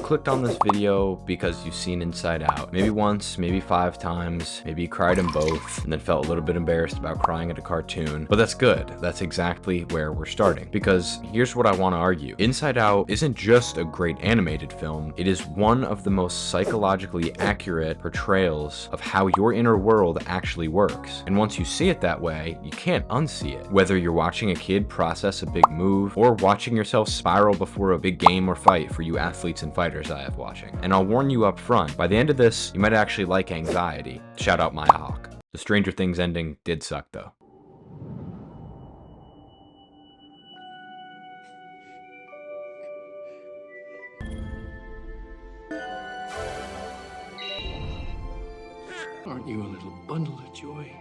clicked on this video because you've seen Inside Out. Maybe once, maybe 5 times, maybe you cried in both, and then felt a little bit embarrassed about crying at a cartoon. But that's good. That's exactly where we're starting. Because here's what I want to argue. Inside Out isn't just a great animated film, it is one of the most psychologically accurate portrayals of how your inner world actually works. And once you see it that way, you can't unsee it. Whether you're watching a kid process a big move, or watching yourself spiral before a big game or fight for you athletes and fighters I have watching. And I'll warn you up front, by the end of this, you might actually like anxiety. Shout out Maya Hawke. The Stranger Things ending did suck though. Aren't you a little bundle of joy?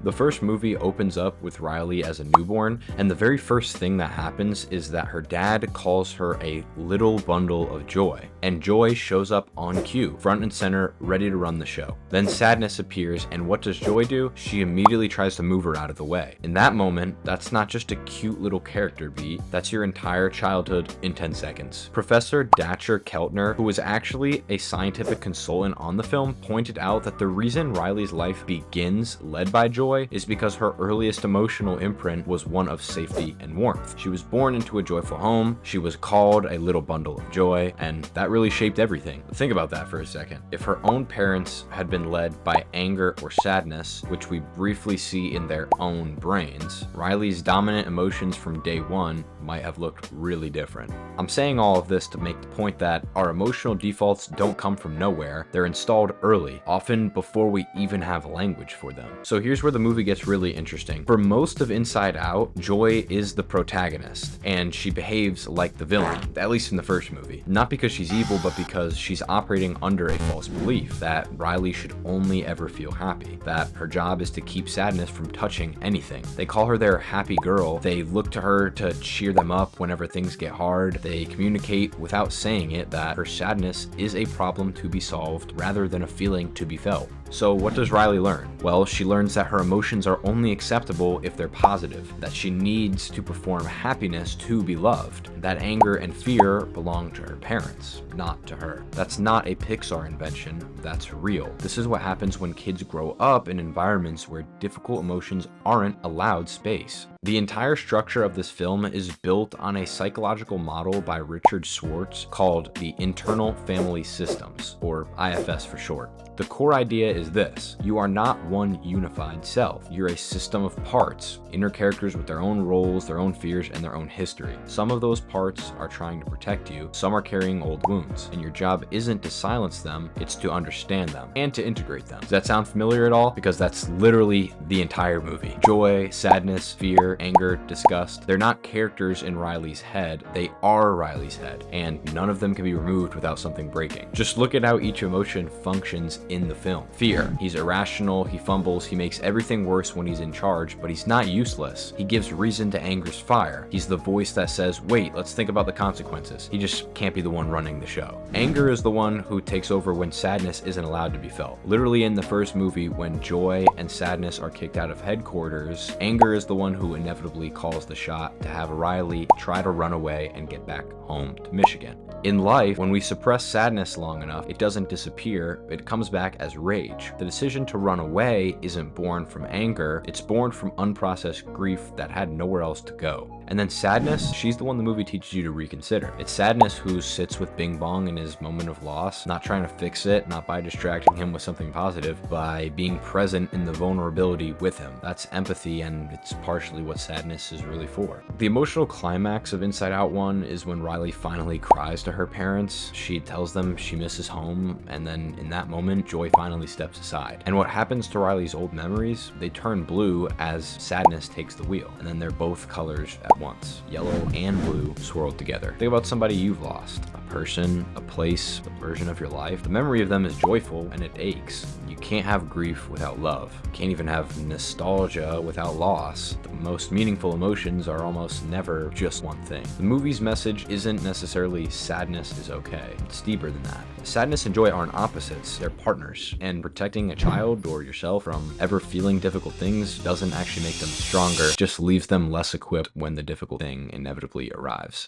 The first movie opens up with Riley as a newborn, and the very first thing that happens is that her dad calls her a little bundle of joy, and Joy shows up on cue, front and center, ready to run the show. Then Sadness appears, and what does Joy do? She immediately tries to move her out of the way. In that moment, that's not just a cute little character beat, that's your entire childhood in 10 seconds. Professor Datcher Keltner, who was actually a scientific consultant on the film, pointed out that the reason Riley's life begins led by joy is because her earliest emotional imprint was one of safety and warmth. She was born into a joyful home, she was called a little bundle of joy, and that really shaped everything. Think about that for a second. If her own parents had been led by anger or sadness, which we briefly see in their own brains, Riley's dominant emotions from day one might have looked really different. I'm saying all of this to make the point that our emotional defaults don't come from nowhere, they're installed early, often before we even have language for them. So here's where the movie gets really interesting. For most of Inside Out, Joy is the protagonist, and she behaves like the villain, at least in the first movie. Not because she's evil, but because she's operating under a false belief that Riley should only ever feel happy, that her job is to keep sadness from touching anything. They call her their happy girl, they look to her to cheer them up whenever things get hard, they communicate without saying it that her sadness is a problem to be solved rather than a feeling to be felt. So what does Riley learn? Well, she learns that her emotions are only acceptable if they're positive, that she needs to perform happiness to be loved, that anger and fear belong to her parents, not to her. That's not a Pixar invention, that's real. This is what happens when kids grow up in environments where difficult emotions aren't allowed space. The entire structure of this film is built on a psychological model by Richard Schwartz called the Internal Family Systems, or IFS for short. The core idea is this: you are not one unified self. You're a system of parts, inner characters with their own roles, their own fears, and their own history. Some of those parts are trying to protect you, some are carrying old wounds, and your job isn't to silence them, it's to understand them and to integrate them. Does that sound familiar at all? Because that's literally the entire movie. Joy, sadness, fear, anger, disgust, they're not characters in Riley's head, they are Riley's head, and none of them can be removed without something breaking. Just look at how each emotion functions in the film. Fear. He's irrational, he fumbles, he makes everything worse when he's in charge, but he's not useless. He gives reason to anger's fire. He's the voice that says, wait, let's think about the consequences. He just can't be the one running the show. Anger is the one who takes over when sadness isn't allowed to be felt. Literally in the first movie, when Joy and Sadness are kicked out of headquarters, anger is the one who inevitably calls the shot to have Riley try to run away and get back home to Michigan. In life, when we suppress sadness long enough, it doesn't disappear, it comes back as rage. The decision to run away isn't born from anger, it's born from unprocessed grief that had nowhere else to go. And then sadness, she's the one the movie teaches you to reconsider. It's sadness who sits with Bing Bong in his moment of loss, not trying to fix it, not by distracting him with something positive, by being present in the vulnerability with him. That's empathy, and it's partially what sadness is really for. The emotional climax of Inside Out 1 is when Riley finally cries to her parents. She tells them she misses home, and then in that moment, Joy finally steps aside. And what happens to Riley's old memories? They turn blue as sadness takes the wheel, and then they're both colors at once, yellow and blue swirled together. Think about somebody you've lost, a person, a place, a version of your life. The memory of them is joyful and it aches. You can't have grief without love. You can't even have nostalgia without loss. The most meaningful emotions are almost never just one thing. The movie's message isn't necessarily sadness is okay. It's deeper than that. Sadness and joy aren't opposites, they're partners. And protecting a child or yourself from ever feeling difficult things doesn't actually make them stronger, just leaves them less equipped when the difficult thing inevitably arrives.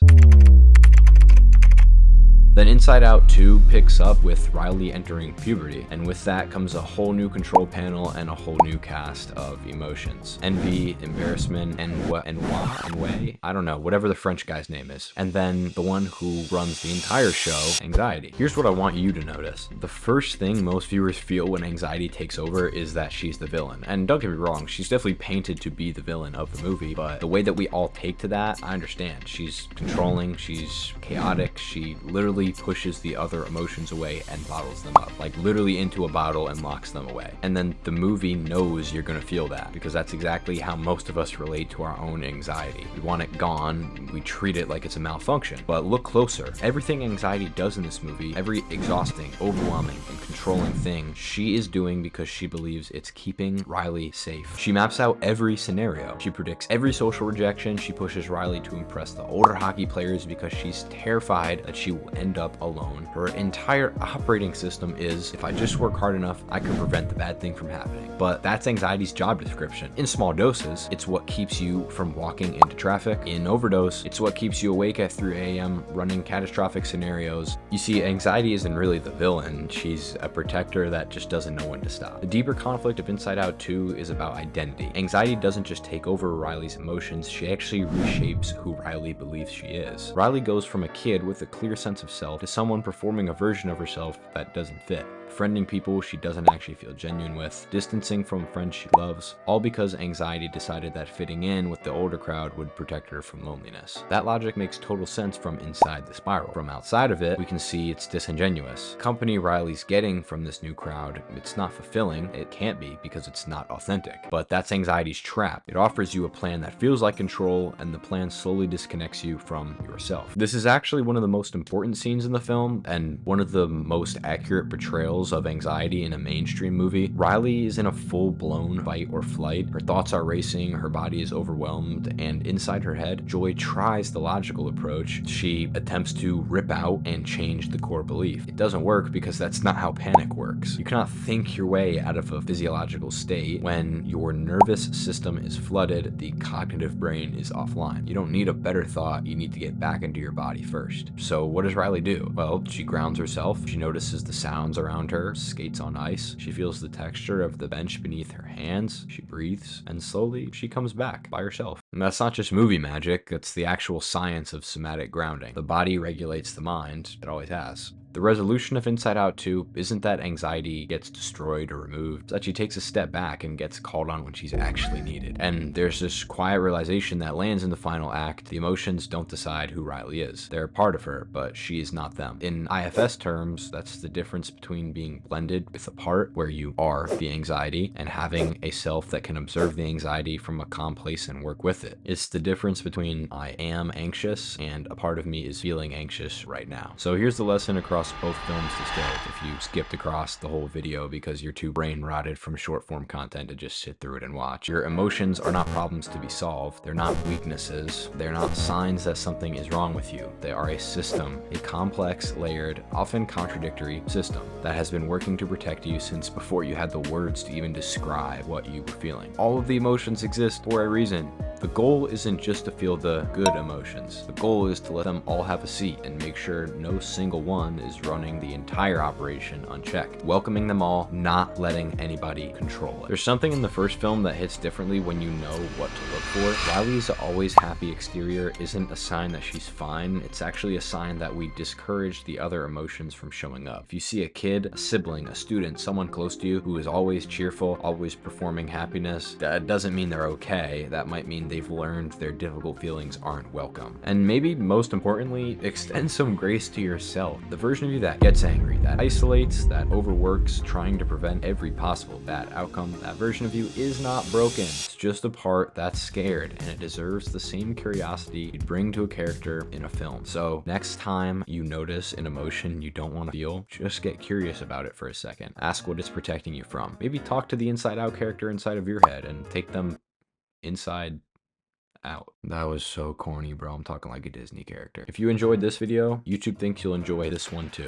Then Inside Out 2 picks up with Riley entering puberty, and with that comes a whole new control panel and a whole new cast of emotions. Envy, embarrassment, ennui, I don't know, whatever the French guy's name is. And then the one who runs the entire show, anxiety. Here's what I want you to notice. The first thing most viewers feel when anxiety takes over is that she's the villain. And don't get me wrong, she's definitely painted to be the villain of the movie, but the way that we all take to that, I understand. She's controlling, she's chaotic, she literally pushes the other emotions away and bottles them up, like literally into a bottle and locks them away. And then the movie knows you're gonna feel that, because that's exactly how most of us relate to our own anxiety. We want it gone, we treat it like it's a malfunction. But look closer. Everything anxiety does in this movie, every exhausting, overwhelming, and controlling thing, she is doing because she believes it's keeping Riley safe. She maps out every scenario. She predicts every social rejection. She pushes Riley to impress the older hockey players because she's terrified that she will end up alone. Her entire operating system is, if I just work hard enough, I can prevent the bad thing from happening. But that's anxiety's job description. In small doses, it's what keeps you from walking into traffic. In overdose, it's what keeps you awake at 3 a.m. running catastrophic scenarios. You see, anxiety isn't really the villain. She's a protector that just doesn't know when to stop. The deeper conflict of Inside Out 2 is about identity. Anxiety doesn't just take over Riley's emotions, she actually reshapes who Riley believes she is. Riley goes from a kid with a clear sense of self to someone performing a version of herself that doesn't fit. Friending people she doesn't actually feel genuine with, distancing from friends she loves, all because anxiety decided that fitting in with the older crowd would protect her from loneliness. That logic makes total sense from inside the spiral. From outside of it, we can see it's disingenuous. Company Riley's getting from this new crowd, it's not fulfilling, it can't be because it's not authentic. But that's anxiety's trap. It offers you a plan that feels like control, and the plan slowly disconnects you from yourself. This is actually one of the most important scenes in the film, and one of the most accurate portrayals of anxiety in a mainstream movie. Riley is in a full-blown fight or flight. Her thoughts are racing, her body is overwhelmed, and inside her head, Joy tries the logical approach. She attempts to rip out and change the core belief. It doesn't work because that's not how panic works. You cannot think your way out of a physiological state when your nervous system is flooded, the cognitive brain is offline. You don't need a better thought, you need to get back into your body first. So what does Riley do? Well, she grounds herself, she notices the sounds around her, skates on ice, she feels the texture of the bench beneath her hands, she breathes, and slowly she comes back by herself. And that's not just movie magic, it's the actual science of somatic grounding. The body regulates the mind, it always has. The resolution of Inside Out 2 isn't that anxiety gets destroyed or removed, it's that she takes a step back and gets called on when she's actually needed. And there's this quiet realization that lands in the final act. The emotions don't decide who Riley is. They're a part of her, but she is not them. In IFS terms, that's the difference between being blended with a part, where you are the anxiety, and having a self that can observe the anxiety from a calm place and work with it. It's the difference between I am anxious and a part of me is feeling anxious right now. So here's the lesson across both films distilled, if you skipped across the whole video because you're too brain rotted from short form content to just sit through it and watch. Your emotions are not problems to be solved. They're not weaknesses. They're not signs that something is wrong with you. They are a system, a complex, layered, often contradictory system that has been working to protect you since before you had the words to even describe what you were feeling. All of the emotions exist for a reason. The goal isn't just to feel the good emotions. The goal is to let them all have a seat and make sure no single one is running the entire operation unchecked. Welcoming them all, not letting anybody control it. There's something in the first film that hits differently when you know what to look for. Riley's always happy exterior isn't a sign that she's fine. It's actually a sign that we discourage the other emotions from showing up. If you see a kid, a sibling, a student, someone close to you who is always cheerful, always performing happiness, that doesn't mean they're okay. That might mean they've learned their difficult feelings aren't welcome. And maybe most importantly, extend some grace to yourself. The version version of you that gets angry, that isolates, that overworks, trying to prevent every possible bad outcome. That version of you is not broken. It's just a part that's scared, and it deserves the same curiosity you'd bring to a character in a film. So next time you notice an emotion you don't want to feel, just get curious about it for a second. Ask what it's protecting you from. Maybe talk to the inside out character inside of your head and take them inside out. That was so corny, bro. I'm talking like a Disney character. If you enjoyed this video, YouTube thinks you'll enjoy this one too.